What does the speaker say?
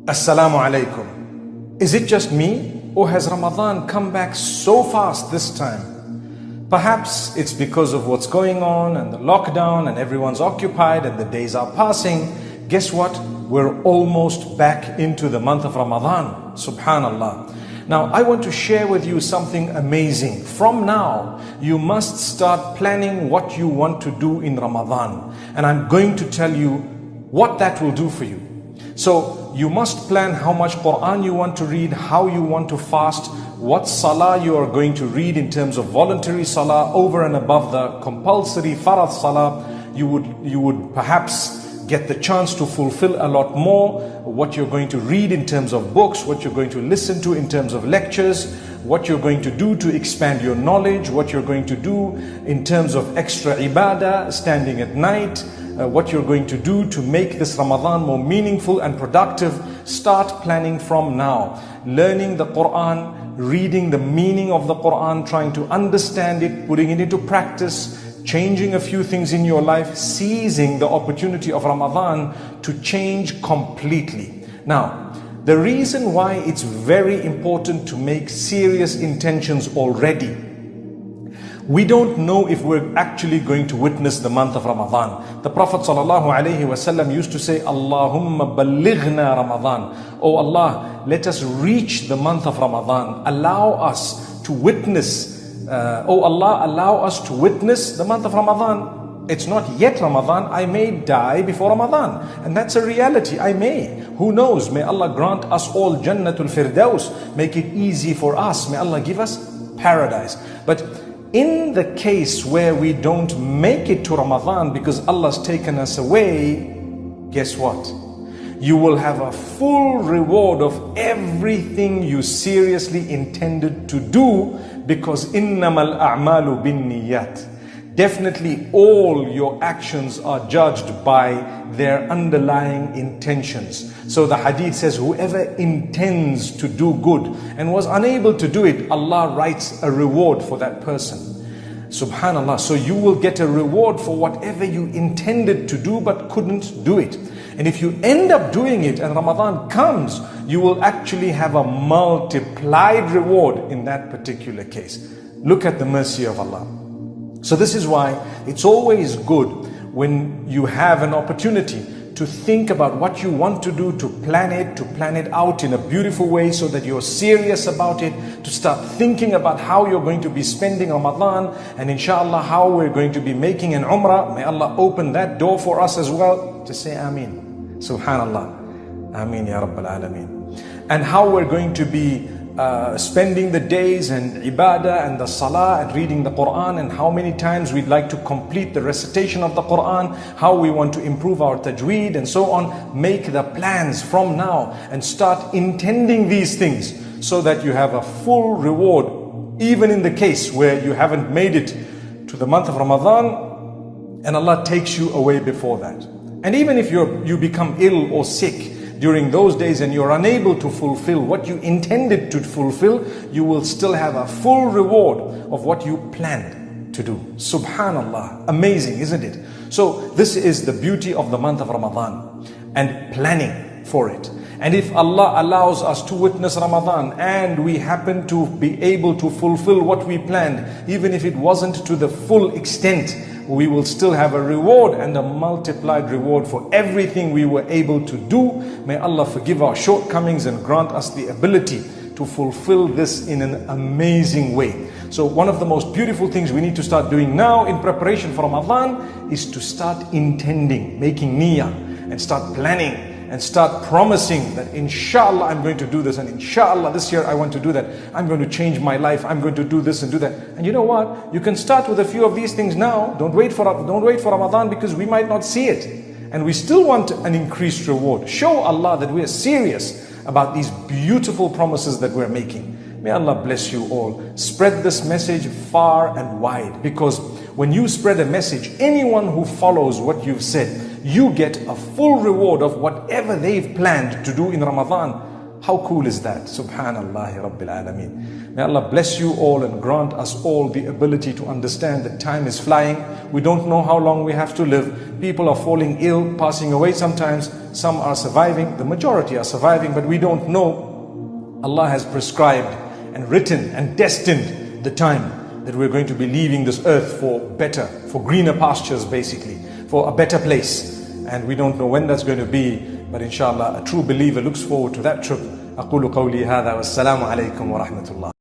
Assalamu alaikum. Is it just me, or has Ramadan come back so fast this time? Perhaps it's because of what's going on and the lockdown and everyone's occupied and the days are passing. Guess what? We're almost back into the month of Ramadan. Subhanallah. Now, I want to share with you something amazing. From now, you must start planning what you want to do in Ramadan. And I'm going to tell you what that will do for you. So you must plan how much Quran you want to read, how you want to fast, what salah you are going to read in terms of voluntary salah over and above the compulsory farad salah. You would perhaps get the chance to fulfill a lot more, what you're going to read in terms of books, what you're going to listen to in terms of lectures, what you're going to do to expand your knowledge, what you're going to do in terms of extra ibadah, standing at night, what you're going to do to make this Ramadan more meaningful and productive. Start planning from now. Learning the Quran, reading the meaning of the Quran, trying to understand it, putting it into practice, changing a few things in your life, seizing the opportunity of Ramadan to change completely. Now, the reason why it's very important to make serious intentions already, we don't know if we're actually going to witness the month of Ramadan. The Prophet ﷺ used to say, Allahumma balighna Ramadan. Oh Allah, let us reach the month of Ramadan. Allow us to witness oh Allah, allow us to witness the month of Ramadan. It's not yet Ramadan. I may die before Ramadan. And that's a reality. I may. Who knows? May Allah grant us all Jannatul Firdaus. Make it easy for us. May Allah give us paradise. But in the case where we don't make it to Ramadan because Allah's taken us away, guess what? You will have a full reward of everything you seriously intended to do, because innamal a'malu bin niyat. Definitely all your actions are judged by their underlying intentions. So the hadith says, whoever intends to do good and was unable to do it, Allah writes a reward for that person. Subhanallah. So you will get a reward for whatever you intended to do but couldn't do it. And if you end up doing it and Ramadan comes, you will actually have a multiplied reward in that particular case. Look at the mercy of Allah. So this is why it's always good when you have an opportunity to think about what you want to do, to plan it out in a beautiful way so that you're serious about it, to start thinking about how you're going to be spending Ramadan, and inshallah how we're going to be making an Umrah. May Allah open that door for us as well. Just say Ameen. Subhanallah. Ameen Ya Rabbil Alameen. And how we're going to be spending the days and ibadah and the salah and reading the Quran, and how many times we'd like to complete the recitation of the Quran, how we want to improve our tajweed and so on. Make the plans from now and start intending these things so that you have a full reward, even in the case where you haven't made it to the month of Ramadan and Allah takes you away before that. And even if you become ill or sick during those days and you're unable to fulfill what you intended to fulfill, you will still have a full reward of what you planned to do. Subhanallah. Amazing, isn't it? So this is the beauty of the month of Ramadan and planning for it. And if Allah allows us to witness Ramadan and we happen to be able to fulfill what we planned, even if it wasn't to the full extent, we will still have a reward and a multiplied reward for everything we were able to do. May Allah forgive our shortcomings and grant us the ability to fulfill this in an amazing way. So one of the most beautiful things we need to start doing now in preparation for Ramadan is to start intending, making niyyah, and start planning and start promising that inshallah I'm going to do this, and inshallah this year I want to do that. I'm going to change my life. I'm going to do this and do that. And you know what? You can start with a few of these things now. Don't wait for Ramadan, because we might not see it. And we still want an increased reward. Show Allah that we are serious about these beautiful promises that we're making. May Allah bless you all. Spread this message far and wide, because when you spread a message, anyone who follows what you've said, you get a full reward of whatever they've planned to do in Ramadan. How cool is that? Subhanallah Rabbil Alameen. May Allah bless you all and grant us all the ability to understand that time is flying. We don't know how long we have to live. People are falling ill, passing away sometimes. Some are surviving. The majority are surviving, but we don't know. Allah has prescribed and written and destined the time that we're going to be leaving this earth for better, for greener pastures basically, for a better place. And we don't know when that's going to be. But inshallah, a true believer looks forward to that trip. أقول قولي هذا والسلام عليكم ورحمة الله.